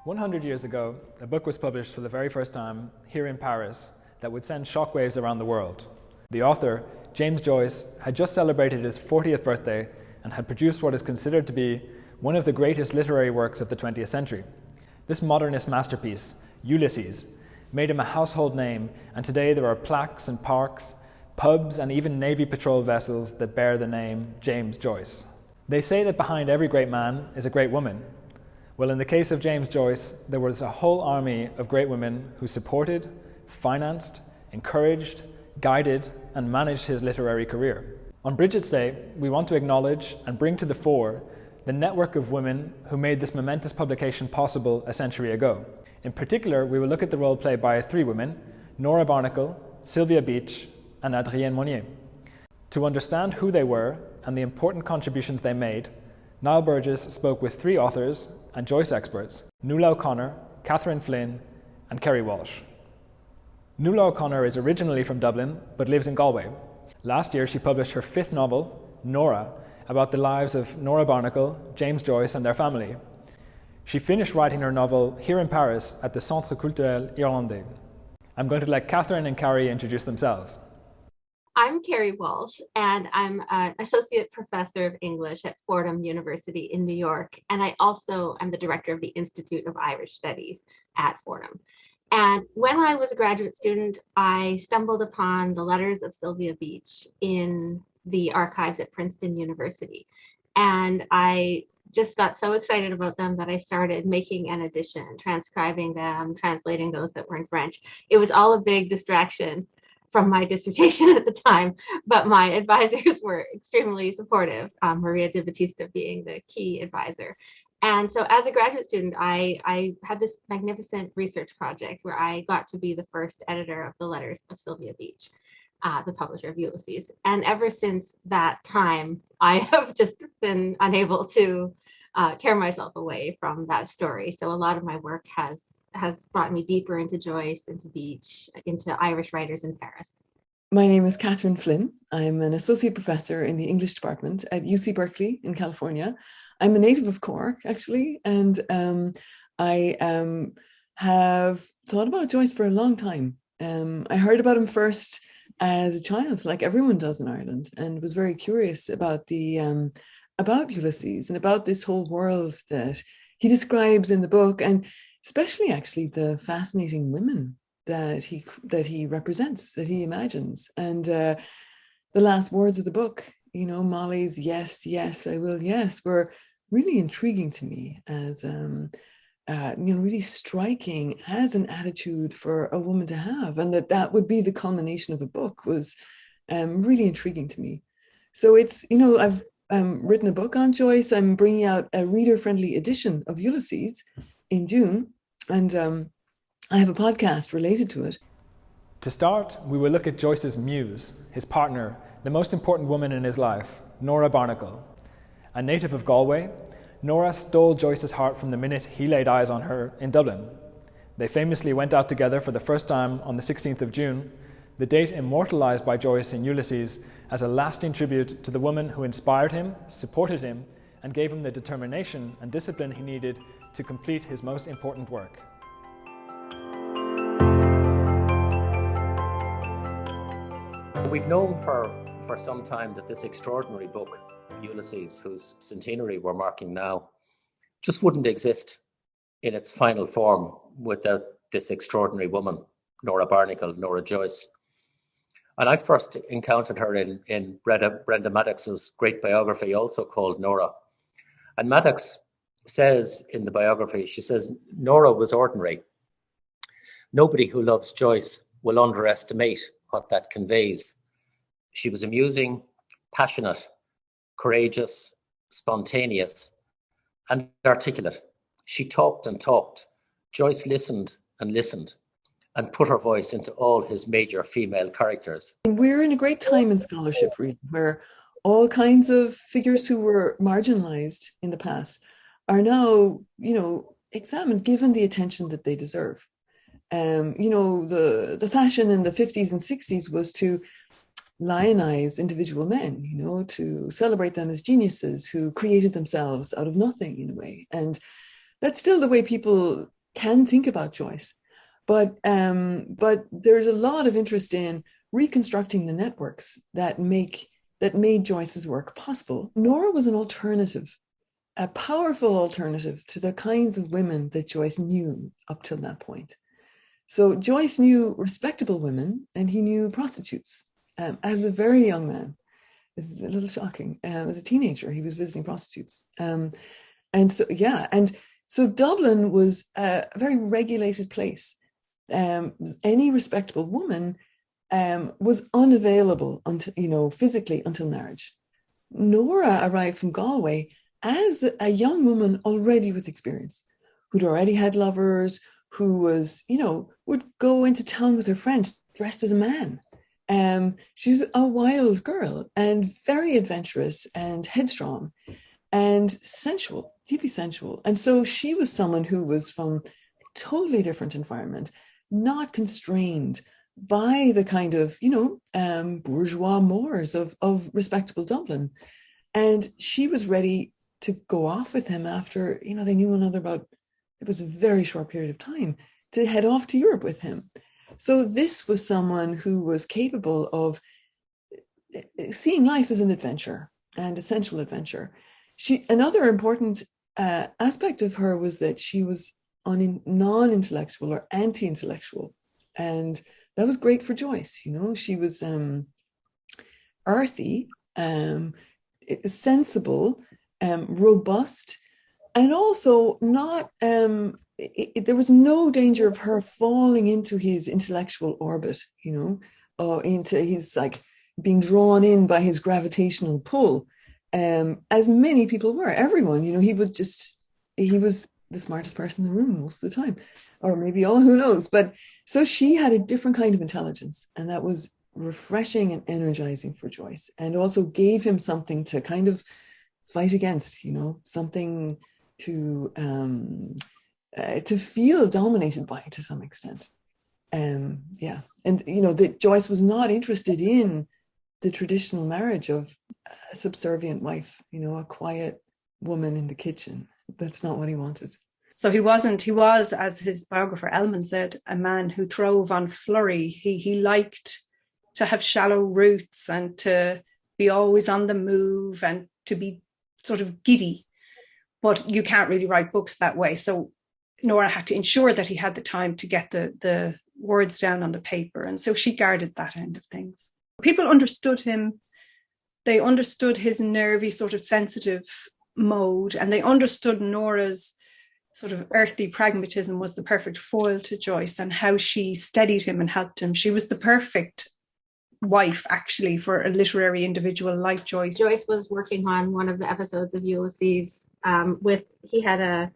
100 years ago, a book was published for the very first time here in Paris that would send shockwaves around the world. The author, James Joyce, had just celebrated his 40th birthday and had produced what is considered to be one of the greatest literary works of the 20th century. This modernist masterpiece, Ulysses, made him a household name, and today there are plaques and parks, pubs, and even Navy patrol vessels that bear the name James Joyce. They say that behind every great man is a great woman. Well, in the case of James Joyce, there was a whole army of great women who supported, financed, encouraged, guided, and managed his literary career. On Brigid's Day, we want to acknowledge and bring to the fore the network of women who made this momentous publication possible a century ago. In particular, we will look at the role played by three women, Nora Barnacle, Sylvia Beach, and Adrienne Monier. To understand who they were and the important contributions they made, Niall Burgess spoke with three authors and Joyce experts, Nuala O'Connor, Flynn and Keri Walsh. Nuala O'Connor is originally from Dublin, but lives in Galway. Last year, she published her fifth novel, Nora, about the lives of Nora Barnacle, James Joyce, and their family. She finished writing her novel here in Paris at the Centre Culturel Irlandais. I'm going to let Catherine and Keri introduce themselves. I'm Keri Walsh, and I'm an associate professor of English at Fordham University in New York, and I also am the director of the Institute of Irish Studies at Fordham. And when I was a graduate student, I stumbled upon the letters of Sylvia Beach in the archives at Princeton University, and I just got so excited about them that I started making an edition, transcribing them, translating those that were in French. It was all a big distraction from my dissertation at the time, but my advisors were extremely supportive, Maria de Batista being the key advisor. And so as a graduate student, I had this magnificent research project where I got to be the first editor of the letters of Sylvia Beach, the publisher of Ulysses. And ever since that time, I have just been unable to tear myself away from that story. So a lot of my work has brought me deeper into Joyce, into Beach, into Irish writers in Paris. My name is Catherine Flynn. I'm an associate professor in the English department at UC Berkeley in California. I'm a native of Cork, actually, and I have thought about Joyce for a long time. I heard about him first as a child, like everyone does in Ireland, and was very curious about about Ulysses and about this whole world that he describes in the book, and especially actually the fascinating women that he represents, that he imagines. And the last words of the book, you know, Molly's yes, yes, I will, yes, were really intriguing to me as really striking as an attitude for a woman to have, and that would be the culmination of the book was really intriguing to me. So it's, you know, I've written a book on Joyce. I'm bringing out a reader-friendly edition of Ulysses in June, and I have a podcast related to it. To start, we will look at Joyce's muse, his partner, the most important woman in his life, Nora Barnacle. A native of Galway, Nora stole Joyce's heart from the minute he laid eyes on her in Dublin. They famously went out together for the first time on the 16th of June, the date immortalized by Joyce in Ulysses as a lasting tribute to the woman who inspired him, supported him, and gave him the determination and discipline he needed to complete his most important work. We've known for some time that this extraordinary book, Ulysses, whose centenary we're marking now, just wouldn't exist in its final form without this extraordinary woman, Nora Barnacle, Nora Joyce. And I first encountered her in Brenda Maddox's great biography, also called Nora. And Maddox says in the biography, she says, Nora was ordinary. Nobody who loves Joyce will underestimate what that conveys. She was amusing, passionate, courageous, spontaneous, and articulate. She talked and talked. Joyce listened and listened and put her voice into all his major female characters. We're in a great time in scholarship, really, where all kinds of figures who were marginalized in the past are now, you know, examined, given the attention that they deserve. You know, the fashion in the 50s and 60s was to lionize individual men, you know, to celebrate them as geniuses who created themselves out of nothing in a way. And That's still the way people can think about Joyce. But there's a lot of interest in reconstructing the networks that made Joyce's work possible. Nora was an alternative, a powerful alternative to the kinds of women that Joyce knew up till that point. So Joyce knew respectable women, and he knew prostitutes. As a very young man, this is a little shocking. As a teenager, he was visiting prostitutes, and so Dublin was a very regulated place. Any respectable woman was unavailable until, physically until marriage. Nora arrived from Galway as a young woman already with experience, who'd already had lovers, who was, would go into town with her friend dressed as a man. She was a wild girl and very adventurous and headstrong and sensual, deeply sensual. And so she was someone who was from a totally different environment, not constrained by the kind of, bourgeois mores of respectable Dublin. And she was ready to go off with him after, they knew one another about, it was a very short period of time, to head off to Europe with him. So this was someone who was capable of seeing life as an adventure and a sensual adventure. Another important aspect of her was that she was non-intellectual or anti-intellectual. And that was great for Joyce. She was earthy, sensible, robust, and also not, there was no danger of her falling into his intellectual orbit, or into his, being drawn in by his gravitational pull, as many people were. Everyone, he was the smartest person in the room most of the time, or maybe all, who knows. But so she had a different kind of intelligence, and that was refreshing and energizing for Joyce, and also gave him something to kind of fight against, something to feel dominated by to some extent. And that Joyce was not interested in the traditional marriage of a subservient wife, a quiet woman in the kitchen. That's not what he wanted. So he was, as his biographer Elman said, a man who throve on flurry. He liked to have shallow roots and to be always on the move and to be sort of giddy. But you can't really write books that way. So Nora had to ensure that he had the time to get the words down on the paper. And so she guarded that end of things. People understood him. They understood his nervy, sort of sensitive mode, and they understood Nora's sort of earthy pragmatism was the perfect foil to Joyce, and how she steadied him and helped him. She was the perfect wife, actually, for a literary individual like Joyce. Joyce was working on one of the episodes of Ulysses he had a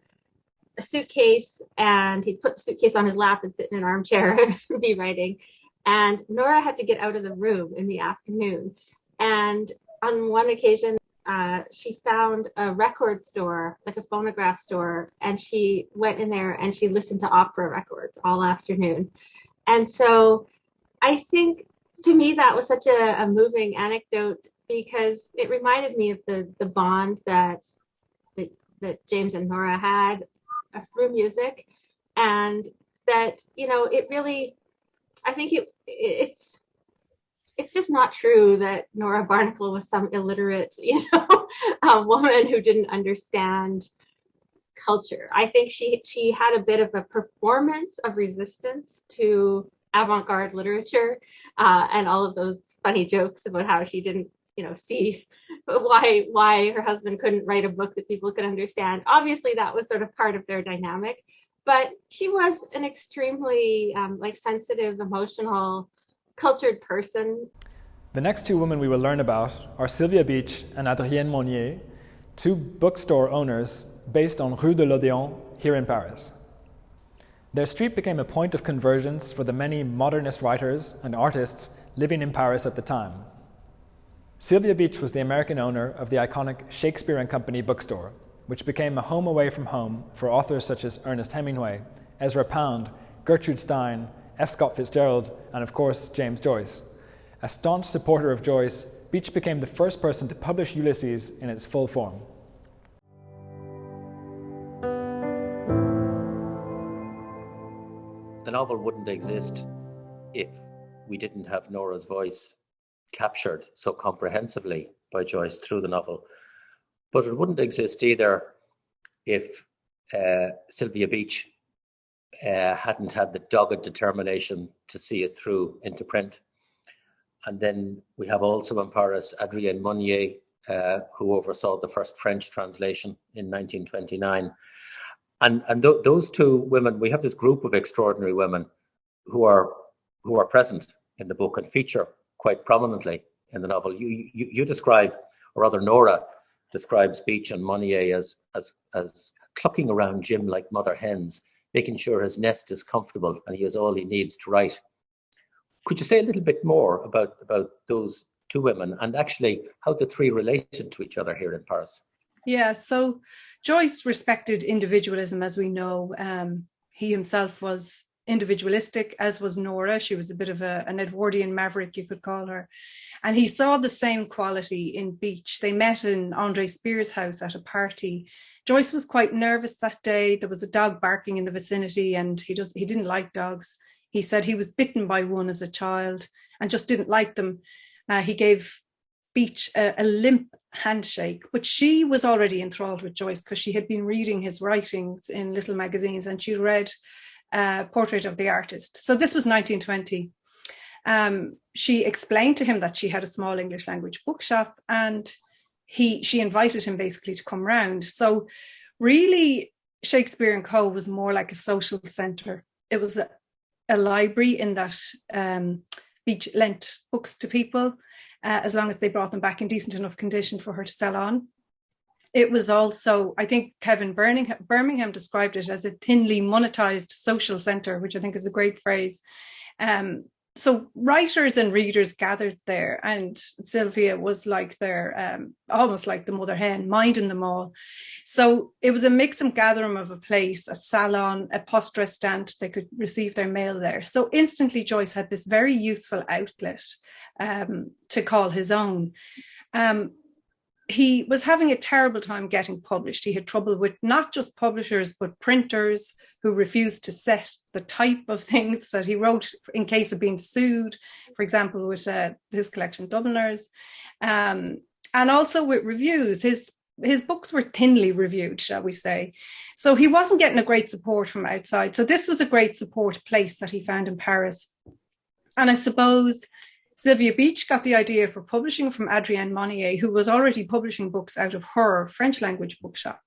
suitcase, and he'd put the suitcase on his lap and sit in an armchair and be writing. And Nora had to get out of the room in the afternoon. And on one occasion, she found a record store, like a phonograph store, and she went in there and she listened to opera records all afternoon. And so I think, to me, that was such a moving anecdote, because it reminded me of the bond that James and Nora had through music, and that, it really, I think it's just not true that Nora Barnacle was some illiterate, woman who didn't understand culture. I think she had a bit of a performance of resistance to avant-garde literature, and all of those funny jokes about how she didn't, see why her husband couldn't write a book that people could understand. Obviously, that was sort of part of their dynamic, but she was an extremely sensitive, emotional, cultured person. The next two women we will learn about are Sylvia Beach and Adrienne Monier, two bookstore owners based on Rue de l'Odéon here in Paris. Their street became a point of convergence for the many modernist writers and artists living in Paris at the time. Sylvia Beach was the American owner of the iconic Shakespeare and Company bookstore, which became a home away from home for authors such as Ernest Hemingway, Ezra Pound, Gertrude Stein, F. Scott Fitzgerald, and of course, James Joyce. A staunch supporter of Joyce, Beach became the first person to publish Ulysses in its full form. the novel wouldn't exist if we didn't have Nora's voice captured so comprehensively by Joyce through the novel. But it wouldn't exist either if Sylvia Beach hadn't had the dogged determination to see it through into print. And then we have also in Paris Adrienne Monier, who oversaw the first French translation in 1929. And those two women, we have this group of extraordinary women who are present in the book and feature quite prominently in the novel. You describe, or rather Nora describes Beach and Monnier as clucking around Jim like mother hens, making sure his nest is comfortable and he has all he needs to write. Could you say a little bit more about those two women and actually how the three related to each other here in Paris? Yeah, so Joyce respected individualism, as we know. He himself was individualistic, as was Nora. She was a bit of an Edwardian maverick, you could call her. And he saw the same quality in Beach. They met in Andre Spear's house at a party. Joyce was quite nervous that day. There was a dog barking in the vicinity and he didn't like dogs. He said he was bitten by one as a child and just didn't like them. He gave Beach a limp handshake, but she was already enthralled with Joyce because she had been reading his writings in little magazines and she read Portrait of the Artist. So this was 1920. She explained to him that she had a small English language bookshop and she invited him basically to come round. So really Shakespeare and Co. was more like a social centre. It was a library in that Beach lent books to people as long as they brought them back in decent enough condition for her to sell on. It was also, I think Kevin Birmingham described it as a thinly monetized social centre, which I think is a great phrase. So writers and readers gathered there and Sylvia was like their, almost like the mother hen, minding them all. So it was a mix and gathering of a place, a salon, a post-dress stand. They could receive their mail there. So instantly Joyce had this very useful outlet to call his own. He was having a terrible time getting published. He had trouble with not just publishers, but printers who refused to set the type of things that he wrote in case of being sued, for example, with his collection Dubliners, and also with reviews. His books were thinly reviewed, shall we say. So he wasn't getting a great support from outside. So this was a great support place that he found in Paris. And I suppose Sylvia Beach got the idea for publishing from Adrienne Monier, who was already publishing books out of her French language bookshop.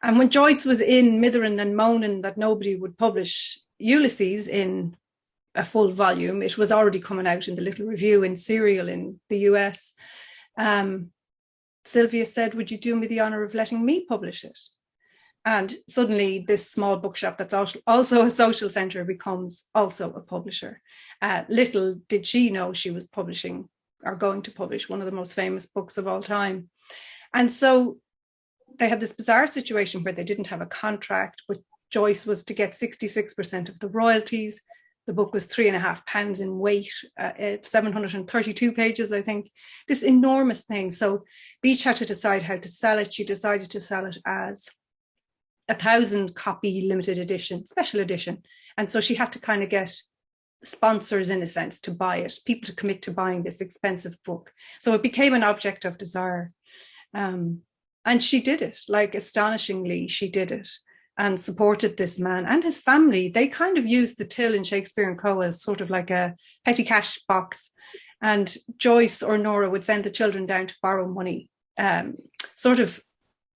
And when Joyce was in mithering and moaning that nobody would publish Ulysses in a full volume, it was already coming out in the little review in Serial in the US. Sylvia said, would you do me the honour of letting me publish it? And suddenly this small bookshop that's also a social centre becomes also a publisher. Little did she know she was publishing or going to publish one of the most famous books of all time. And so they had this bizarre situation where they didn't have a contract, but Joyce was to get 66% of the royalties. The book was 3.5 pounds in weight. It's 732 pages, I think. This enormous thing. So Beach had to decide how to sell it. She decided to sell it as 1,000 copy limited edition, special edition. And so she had to kind of get sponsors, in a sense, to buy it, people to commit to buying this expensive book. So it became an object of desire. And she did it, like astonishingly, she did it and supported this man and his family. They kind of used the till in Shakespeare and Co. as sort of like a petty cash box. And Joyce or Nora would send the children down to borrow money, sort of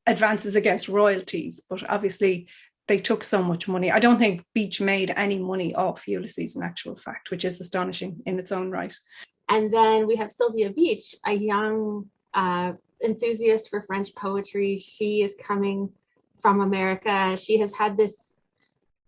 advances against royalties, but obviously they took so much money. I don't think Beach made any money off Ulysses in actual fact, which is astonishing in its own right. And then we have Sylvia Beach, a young enthusiast for French poetry. She is coming from America. She has had this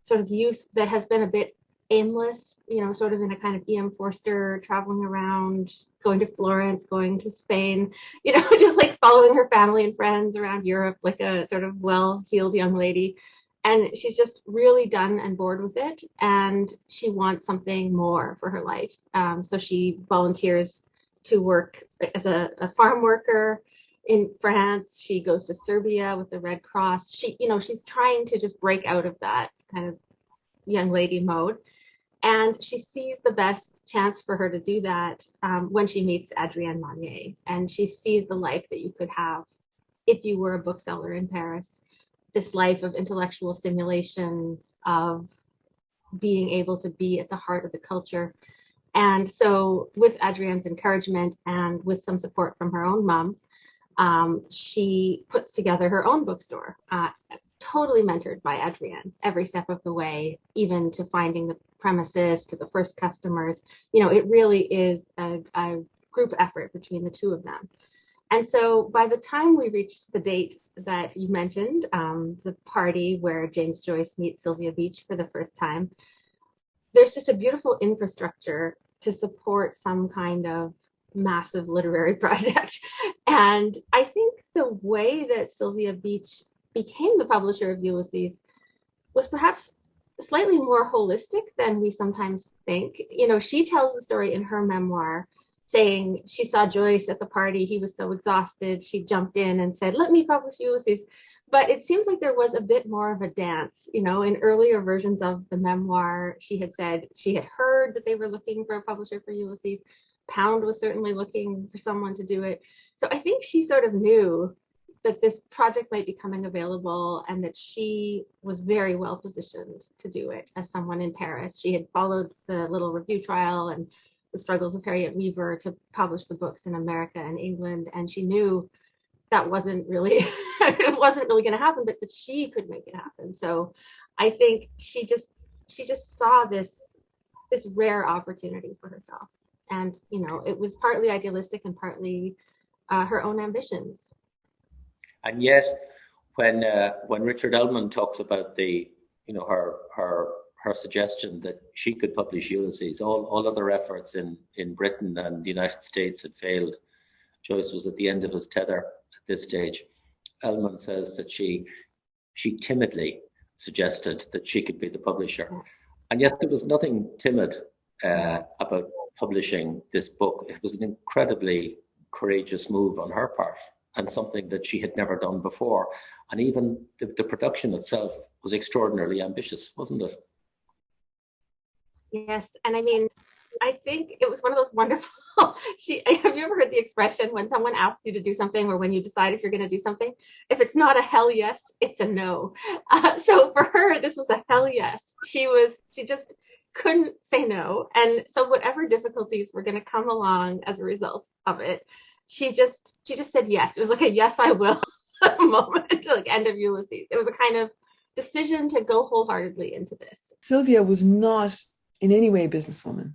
sort of youth that has been a bit aimless, sort of in a kind of E.M. Forster, traveling around, going to Florence, going to Spain, just like following her family and friends around Europe, like a sort of well-heeled young lady. And she's just really done and bored with it. And she wants something more for her life. So she volunteers to work as a farm worker in France. She goes to Serbia with the Red Cross. She's trying to just break out of that kind of young lady mode. And she sees the best chance for her to do that when she meets Adrienne Monier. And she sees the life that you could have if you were a bookseller in Paris, this life of intellectual stimulation, of being able to be at the heart of the culture. And so with Adrienne's encouragement and with some support from her own mom, she puts together her own bookstore, totally mentored by Adrienne every step of the way, even to finding the premises, to the first customers. You know, it really is a group effort between the two of them. And so by the time we reached the date that you mentioned, the party where James Joyce meets Sylvia Beach for the first time, there's just a beautiful infrastructure to support some kind of massive literary project. And I think the way that Sylvia Beach became the publisher of Ulysses was perhaps slightly more holistic than we sometimes think. You know, she tells the story in her memoir, saying she saw Joyce at the party, he was so exhausted, she jumped in and said, "Let me publish Ulysses." But it seems like there was a bit more of a dance. You know, in earlier versions of the memoir, she had said she had heard that they were looking for a publisher for Ulysses. Pound was certainly looking for someone to do it. So I think she sort of knew that this project might be coming available and that she was very well positioned to do it as someone in Paris. She had followed the little review trial and the struggles of Harriet Weaver to publish the books in America and England, and she knew that wasn't really it wasn't really going to happen, but that she could make it happen. So I think she just saw this rare opportunity for herself, and you know, it was partly idealistic and partly her own ambitions. And yet, when Richard Ellman talks about the, you know, her suggestion that she could publish Ulysses, all other efforts in Britain and the United States had failed. Joyce was at the end of his tether at this stage. Ellman says that she timidly suggested that she could be the publisher, and yet there was nothing timid about publishing this book. It was an incredibly courageous move on her part, and something that she had never done before. And even the production itself was extraordinarily ambitious, wasn't it? Yes, and I mean, I think it was one of those wonderful. Have you ever heard the expression when someone asks you to do something, or when you decide if you're going to do something? If it's not a hell yes, it's a no. So for her, this was a hell yes. She just couldn't say no, and so whatever difficulties were going to come along as a result of it, she just said yes. It was like a yes, I will moment, like end of Ulysses. It was a kind of decision to go wholeheartedly into this. Sylvia was not in any way a businesswoman.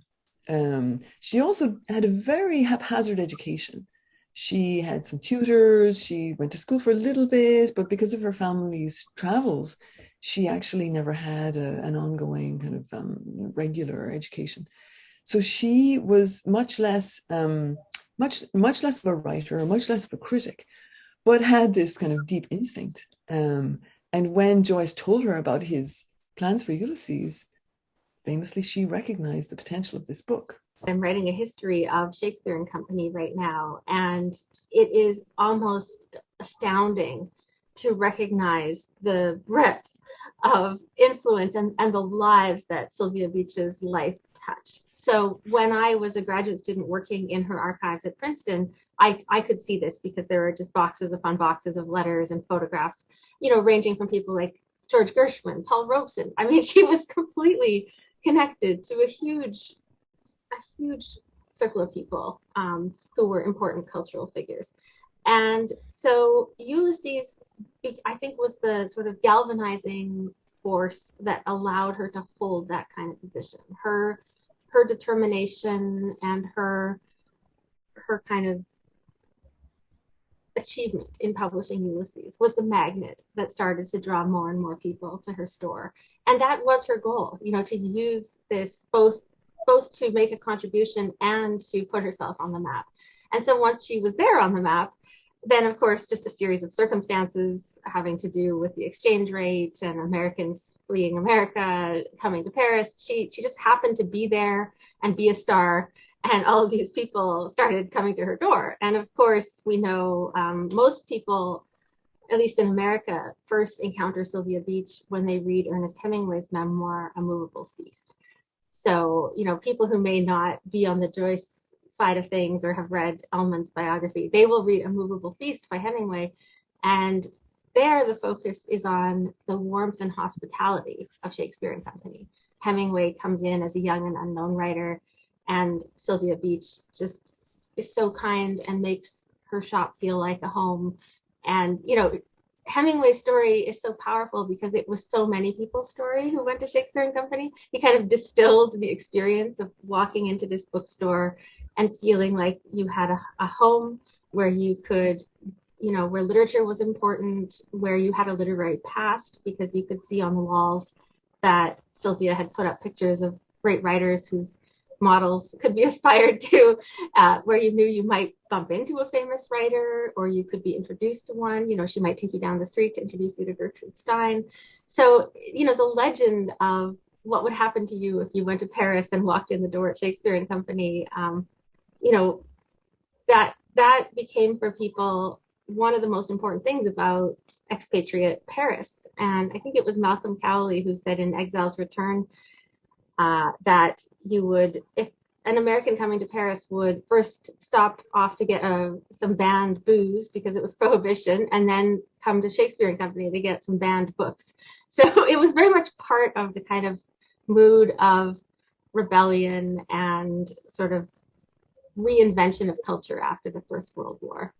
She also had a very haphazard education. She had some tutors, she went to school for a little bit, but because of her family's travels, she actually never had an ongoing kind of regular education. So she was much less of a writer, much less of a critic, but had this kind of deep instinct. And when Joyce told her about his plans for Ulysses, famously, she recognized the potential of this book. I'm writing a history of Shakespeare and Company right now, and it is almost astounding to recognize the breadth of influence and the lives that Sylvia Beach's life touched. So when I was a graduate student working in her archives at Princeton, I could see this because there were just boxes upon boxes of letters and photographs, you know, ranging from people like George Gershwin, Paul Robeson. I mean, she was completely connected to a huge circle of people who were important cultural figures. And so Ulysses, I think, was the sort of galvanizing force that allowed her to hold that kind of position. Her determination and her kind of achievement in publishing Ulysses was the magnet that started to draw more and more people to her store. And that was her goal, you know, to use this both to make a contribution and to put herself on the map. And so once she was there on the map, then of course just a series of circumstances having to do with the exchange rate and Americans fleeing America, coming to Paris. She just happened to be there and be a star, and all of these people started coming to her door. And of course, we know most people, at least in America, first encounter Sylvia Beach when they read Ernest Hemingway's memoir, A Movable Feast. So, people who may not be on the Joyce side of things or have read Elman's biography, they will read A Movable Feast by Hemingway. And there the focus is on the warmth and hospitality of Shakespeare and Company. Hemingway comes in as a young and unknown writer, and Sylvia Beach just is so kind and makes her shop feel like a home. And, Hemingway's story is so powerful because it was so many people's story who went to Shakespeare and Company. He kind of distilled the experience of walking into this bookstore and feeling like you had a home where you could, where literature was important, where you had a literary past because you could see on the walls that Sylvia had put up pictures of great writers whose models could be aspired to, where you knew you might bump into a famous writer or you could be introduced to one. She might take you down the street to introduce you to Gertrude Stein. So, the legend of what would happen to you if you went to Paris and walked in the door at Shakespeare and Company, that became for people one of the most important things about expatriate Paris. And I think it was Malcolm Cowley who said in Exile's Return that if an American coming to Paris would first stop off to get some banned booze because it was prohibition, and then come to Shakespeare and Company to get some banned books. So it was very much part of the kind of mood of rebellion and sort of reinvention of culture after the First World War.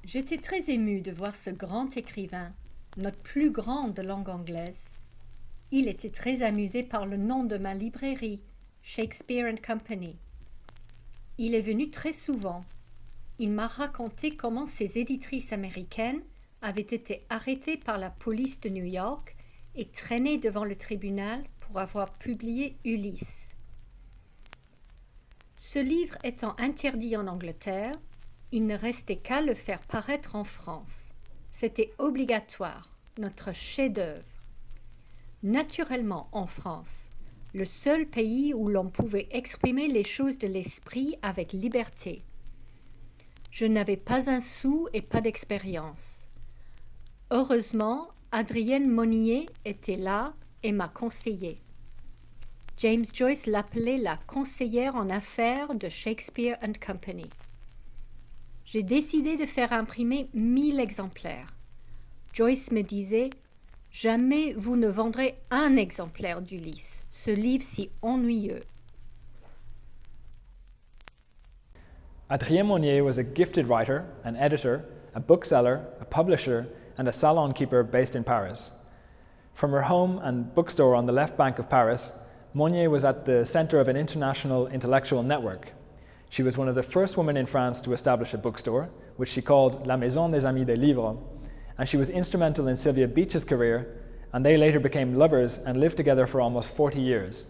J'étais très émue de voir ce grand écrivain, notre plus grand de langue anglaise. Il était très amusé par le nom de ma librairie, Shakespeare and Company. Il est venu très souvent. Il m'a raconté comment ses éditrices américaines avaient été arrêtées par la police de New York et traînées devant le tribunal pour avoir publié Ulysse. Ce livre étant interdit en Angleterre, il ne restait qu'à le faire paraître en France. C'était obligatoire, notre chef-d'œuvre. Naturellement, en France, le seul pays où l'on pouvait exprimer les choses de l'esprit avec liberté. Je n'avais pas un sou et pas d'expérience. Heureusement, Adrienne Monier était là et m'a conseillé. James Joyce l'appelait la conseillère en affaires de Shakespeare and Company. J'ai décidé de faire imprimer 1000 exemplaires. Joyce me disait « Jamais vous ne vendrez un exemplaire d'Ulysse, ce livre si ennuyeux. » Adrienne Monier was a gifted writer, an editor, a bookseller, a publisher, and a salon keeper based in Paris. From her home and bookstore on the left bank of Paris, Monnier was at the center of an international intellectual network. She was one of the first women in France to establish a bookstore, which she called La Maison des Amis des Livres, and she was instrumental in Sylvia Beach's career, and they later became lovers and lived together for almost 40 years.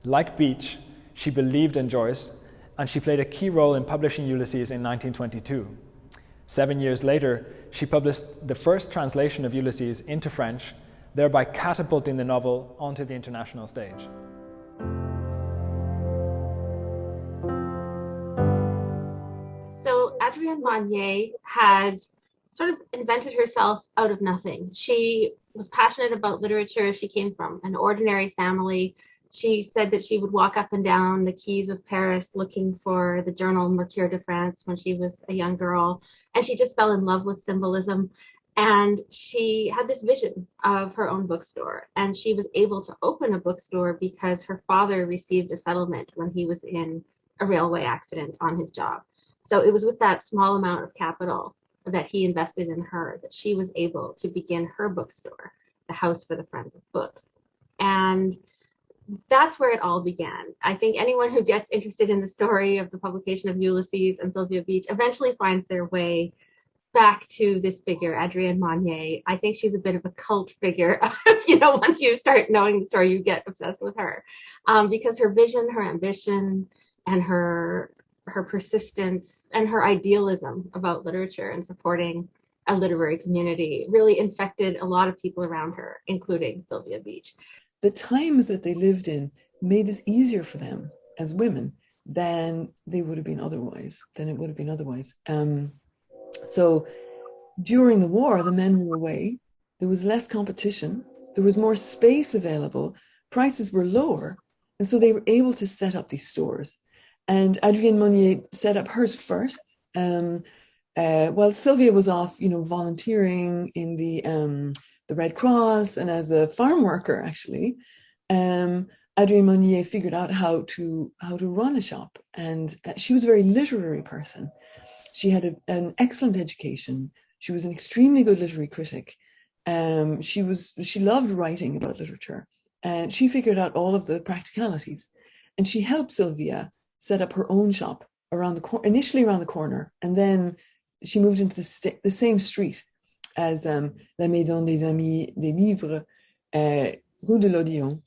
Like Beach, she believed in Joyce, and she played a key role in publishing Ulysses in 1922. 7 years later, she published the first translation of Ulysses into French, thereby catapulting the novel onto the international stage. So Adrienne Monier had sort of invented herself out of nothing. She was passionate about literature. She came from an ordinary family. She said that she would walk up and down the quays of Paris looking for the journal Mercure de France when she was a young girl. And she just fell in love with symbolism. And she had this vision of her own bookstore. And she was able to open a bookstore because her father received a settlement when he was in a railway accident on his job. So it was with that small amount of capital that he invested in her that she was able to begin her bookstore, the House for the Friends of Books. And that's where it all began. I think anyone who gets interested in the story of the publication of Ulysses and Sylvia Beach eventually finds their way back to this figure, Adrienne Monier. I think she's a bit of a cult figure. Once you start knowing the story, you get obsessed with her because her vision, her ambition, and her persistence and her idealism about literature and supporting a literary community really infected a lot of people around her, including Sylvia Beach. The times that they lived in made this easier for them as women than it would have been otherwise. So during the war, the men were away. There was less competition there was more space available, prices were lower, and so they were able to set up these stores. And Adrienne Monier set up hers first, while Sylvia was off, volunteering in the Red Cross and as a farm worker, actually. Adrienne Monier figured out how to run a shop, and she was a very literary person. She had an excellent education. She was an extremely good literary critic. She loved writing about literature, and she figured out all of the practicalities. And she helped Sylvia set up her own shop initially around the corner, and then she moved into the same street as La Maison des Amis des Livres, Rue de l'Odéon,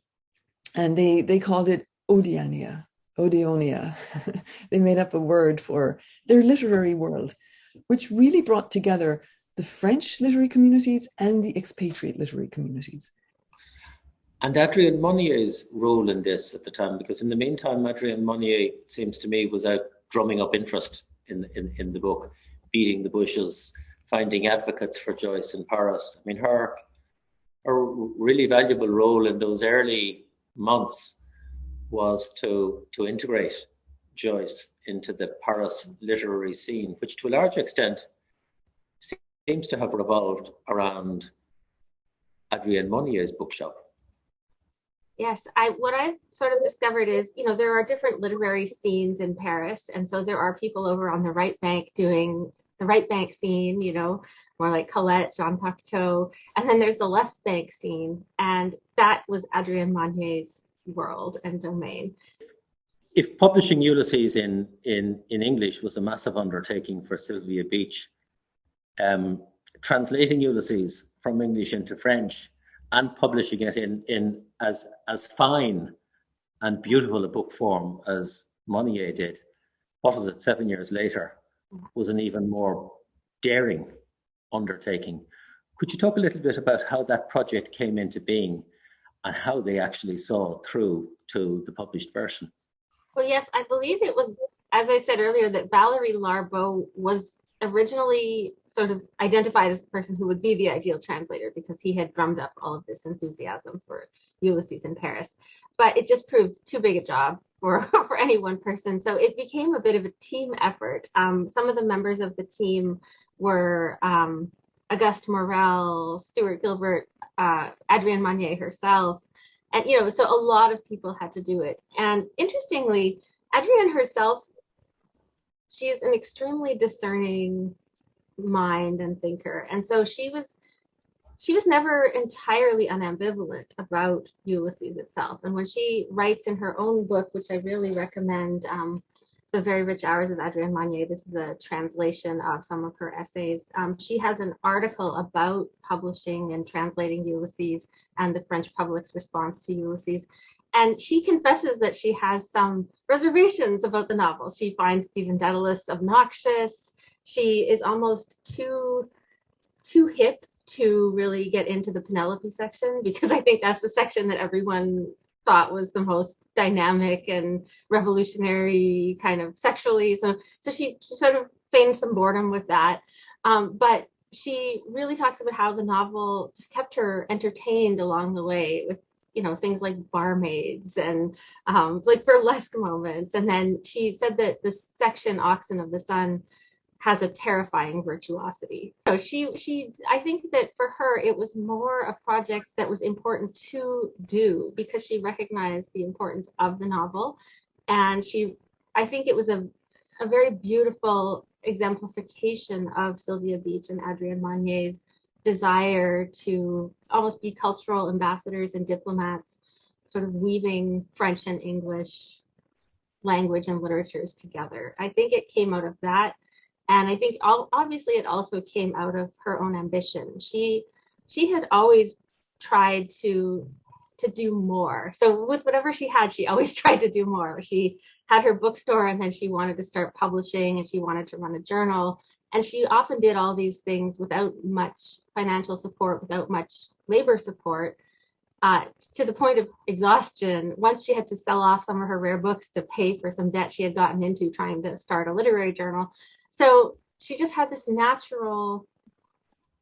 and they called it Odeonia. They made up a word for their literary world, which really brought together the French literary communities and the expatriate literary communities. And Adrienne Monier's role in this at the time, because in the meantime, Adrienne Monier, it seems to me, was out drumming up interest in the book, beating the bushes, finding advocates for Joyce in Paris. I mean, her really valuable role in those early months was to integrate Joyce into the Paris literary scene, which to a large extent seems to have revolved around Adrienne Monier's bookshop. Yes, what I've sort of discovered is, there are different literary scenes in Paris. And so there are people over on the right bank doing the right bank scene, more like Colette, Jean Cocteau. And then there's the left bank scene. And that was Adrienne Monier's world and domain. If publishing Ulysses in English was a massive undertaking for Sylvia Beach, translating Ulysses from English into French and publishing it in as fine and beautiful a book form as Monnier did, 7 years later, was an even more daring undertaking. Could you talk a little bit about how that project came into being and how they actually saw through to the published version? Well, yes, I believe it was, as I said earlier, that Valéry Larbaud was originally sort of identified as the person who would be the ideal translator because he had drummed up all of this enthusiasm for Ulysses in Paris. But it just proved too big a job for any one person. So it became a bit of a team effort. Some of the members of the team were Auguste Morel, Stuart Gilbert, Adrienne Monier herself. And, so a lot of people had to do it. And interestingly, Adrienne herself, she is an extremely discerning mind and thinker. And so she was never entirely unambivalent about Ulysses itself. And when she writes in her own book, which I really recommend, The Very Rich Hours of Adrienne Monier, this is a translation of some of her essays. She has an article about publishing and translating Ulysses and the French public's response to Ulysses. And she confesses that she has some reservations about the novel. She finds Stephen Dedalus obnoxious. She is almost too hip to really get into the Penelope section, because I think that's the section that everyone thought was the most dynamic and revolutionary kind of sexually. So she sort of feigned some boredom with that. But she really talks about how the novel just kept her entertained along the way with, things like barmaids and like burlesque moments. And then she said that the section Oxen of the Sun has a terrifying virtuosity. So I think that for her, it was more a project that was important to do because she recognized the importance of the novel. And I think it was a very beautiful exemplification of Sylvia Beach and Adrienne Monier's desire to almost be cultural ambassadors and diplomats, sort of weaving French and English language and literatures together. I think it came out of that. And I think obviously it also came out of her own ambition. She had always tried to do more. So with whatever she had, she always tried to do more. She had her bookstore and then she wanted to start publishing and she wanted to run a journal. And she often did all these things without much financial support, without much labor support, to the point of exhaustion. Once she had to sell off some of her rare books to pay for some debt she had gotten into trying to start a literary journal. So she just had this natural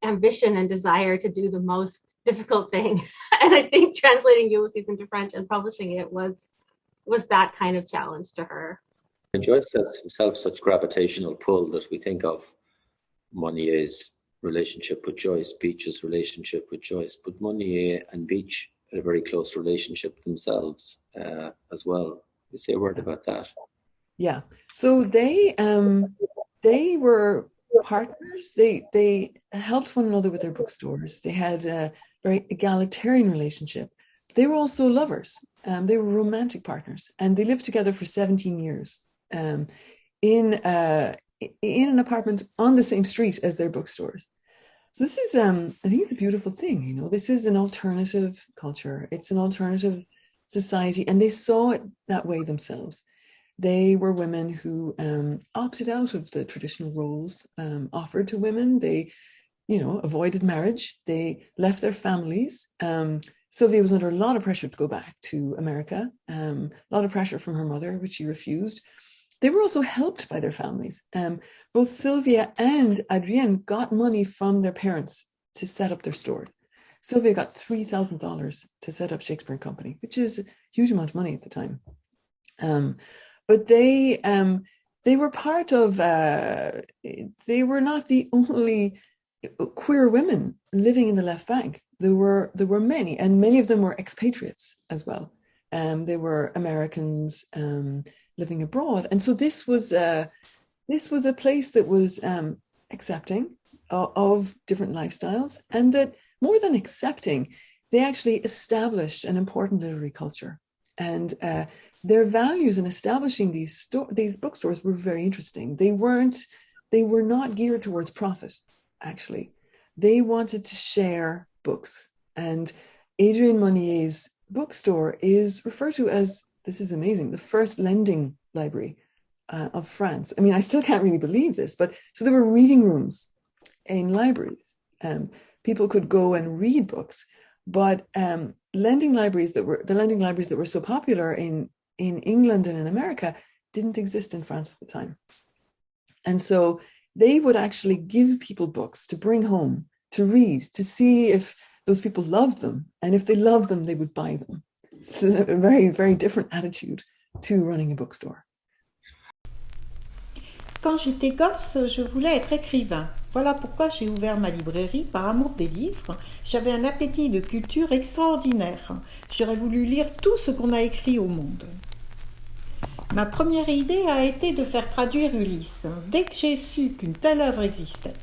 ambition and desire to do the most difficult thing. And I think translating Ulysses into French and publishing it was that kind of challenge to her. And Joyce has himself such gravitational pull that we think of Monnier's relationship with Joyce, Beach's relationship with Joyce, but Monnier and Beach had a very close relationship themselves as well. You say a word about that? Yeah. So they were partners. They helped one another with their bookstores. They had a very egalitarian relationship. They were also lovers. They were romantic partners, and they lived together for 17 years in an apartment on the same street as their bookstores. So this is, I think it's a beautiful thing. You know, this is an alternative culture. It's an alternative society, and they saw it that way themselves. They were women who opted out of the traditional roles offered to women. They, you know, avoided marriage. They left their families. Sylvia was under a lot of pressure to go back to America, a lot of pressure from her mother, which she refused. They were also helped by their families. Both Sylvia and Adrienne got money from their parents to set up their stores. Sylvia got $3,000 to set up Shakespeare and Company, which is a huge amount of money at the time. But they were part of, they were not the only queer women living in the left bank. There were many, and many of them were expatriates as well. They were Americans living abroad, and so this was a place that was accepting of different lifestyles, and that more than accepting, they actually established an important literary culture, and their values in establishing these bookstores were very interesting. They were not geared towards profit. Actually, they wanted to share books, and Adrienne Monier's bookstore is referred to as, this is amazing, the first lending library of France. I mean, I still can't really believe this, but so there were reading rooms in libraries. People could go and read books, but lending libraries that were so popular in England and in America didn't exist in France at the time. And so they would actually give people books to bring home, to read, to see if those people loved them. And if they loved them, they would buy them. It's a very, very different attitude to running a bookstore. Quand j'étais gosse, je voulais être écrivain. Voilà pourquoi j'ai ouvert ma librairie par amour des livres. J'avais un appétit de culture extraordinaire. J'aurais voulu lire tout ce qu'on a écrit au monde. Ma première idée a été de faire traduire Ulysse, dès que j'ai su qu'une telle œuvre existait.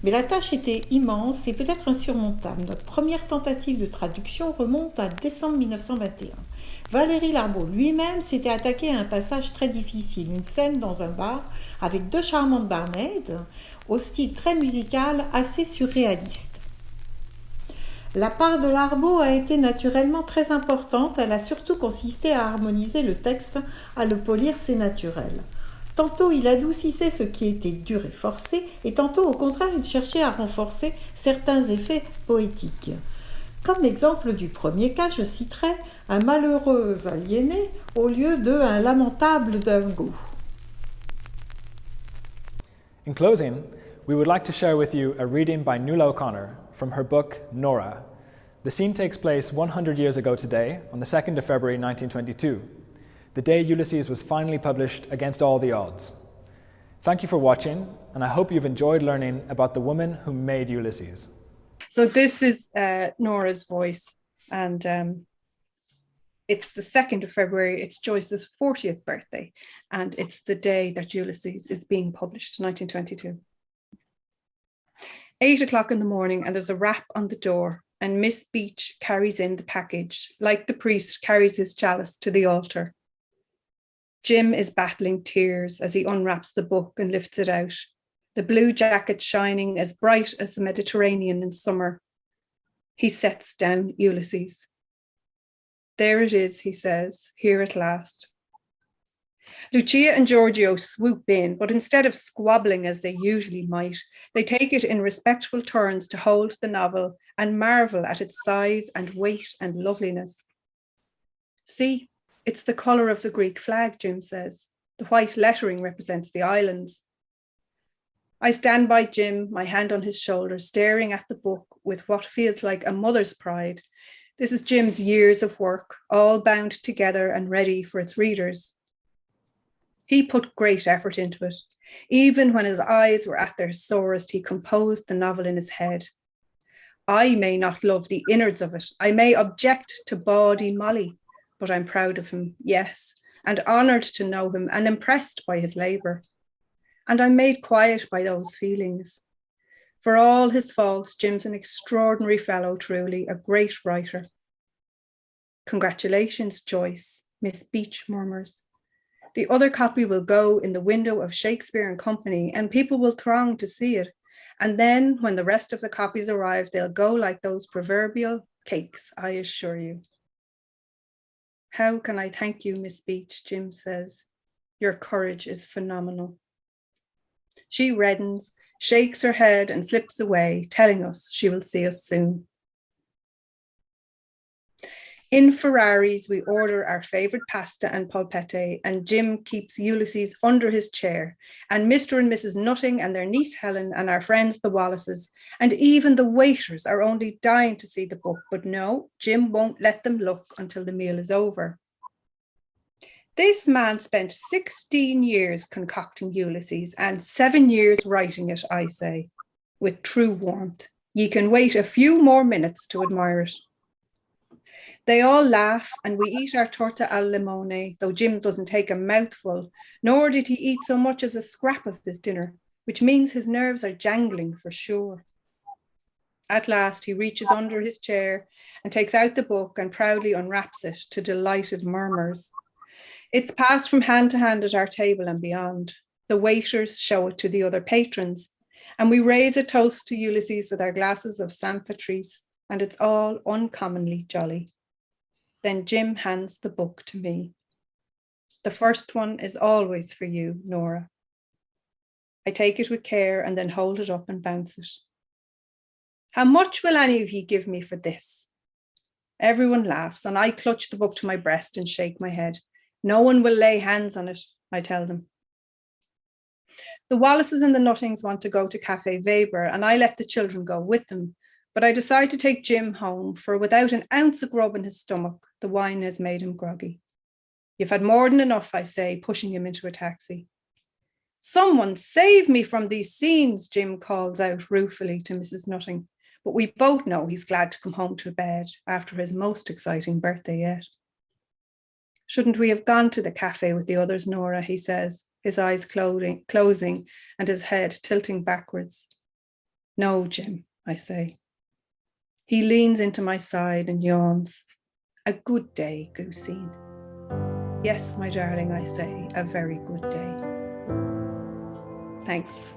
Mais la tâche était immense et peut-être insurmontable. Notre première tentative de traduction remonte à décembre 1921. Valéry Larbaud lui-même s'était attaqué à un passage très difficile, une scène dans un bar avec deux charmantes barmaids, au style très musical, assez surréaliste. La part de Larbaud a été naturellement très importante, elle a surtout consisté à harmoniser le texte, à le polir, c'est naturel. Tantôt il adoucissait ce qui était dur et forcé, et tantôt au contraire il cherchait à renforcer certains effets poétiques. Comme exemple du premier cas, je citerai un malheureux aliéné au lieu de un lamentable dingo. In closing, we would like to share with you a reading by Nuala O'Connor from her book Nora. The scene takes place 100 years ago today, on the 2nd of February 1922, the day Ulysses was finally published against all the odds. Thank you for watching, and I hope you've enjoyed learning about the woman who made Ulysses. So this is Nora's voice, and it's the 2nd of February, it's Joyce's 40th birthday, and it's the day that Ulysses is being published, 1922. 8 o'clock in the morning, and there's a rap on the door, and Miss Beach carries in the package, like the priest carries his chalice to the altar. Jim is battling tears as he unwraps the book and lifts it out, the blue jacket shining as bright as the Mediterranean in summer. He sets down Ulysses. There it is, he says, here at last. Lucia and Giorgio swoop in, but instead of squabbling as they usually might, they take it in respectful turns to hold the novel and marvel at its size and weight and loveliness. See, it's the colour of the Greek flag, Jim says. The white lettering represents the islands. I stand by Jim, my hand on his shoulder, staring at the book with what feels like a mother's pride. This is Jim's years of work, all bound together and ready for its readers. He put great effort into it. Even when his eyes were at their sorest, he composed the novel in his head. I may not love the innards of it. I may object to bawdy Molly, but I'm proud of him, yes, and honoured to know him and impressed by his labour. And I'm made quiet by those feelings. For all his faults, Jim's an extraordinary fellow, truly, a great writer. Congratulations, Joyce, Miss Beach murmurs. The other copy will go in the window of Shakespeare and Company, and people will throng to see it. And then when the rest of the copies arrive, they'll go like those proverbial cakes, I assure you. How can I thank you, Miss Beach, Jim says. Your courage is phenomenal. She reddens, shakes her head and slips away, telling us she will see us soon. In Ferraris, we order our favourite pasta and polpette, and Jim keeps Ulysses under his chair, and Mr. and Mrs. Nutting and their niece Helen and our friends the Wallaces, and even the waiters are only dying to see the book, but no, Jim won't let them look until the meal is over. This man spent 16 years concocting Ulysses and 7 years writing it, I say, with true warmth. Ye can wait a few more minutes to admire it. They all laugh and we eat our torta al limone, though Jim doesn't take a mouthful, nor did he eat so much as a scrap of this dinner, which means his nerves are jangling for sure. At last, he reaches under his chair and takes out the book and proudly unwraps it to delighted murmurs. It's passed from hand to hand at our table and beyond. The waiters show it to the other patrons, and we raise a toast to Ulysses with our glasses of Saint Patrice, and it's all uncommonly jolly. Then Jim hands the book to me. The first one is always for you, Nora. I take it with care and then hold it up and bounce it. How much will any of you give me for this? Everyone laughs, and I clutch the book to my breast and shake my head. No one will lay hands on it, I tell them. The Wallaces and the Nuttings want to go to Café Weber, and I let the children go with them. But I decide to take Jim home, for without an ounce of grub in his stomach, the wine has made him groggy. You've had more than enough, I say, pushing him into a taxi. Someone save me from these scenes, Jim calls out ruefully to Mrs. Nutting. But we both know he's glad to come home to bed after his most exciting birthday yet. Shouldn't we have gone to the cafe with the others, Nora, he says, his eyes closing and his head tilting backwards. No, Jim, I say. He leans into my side and yawns. A good day, Goosine. Yes, my darling, I say, a very good day. Thanks.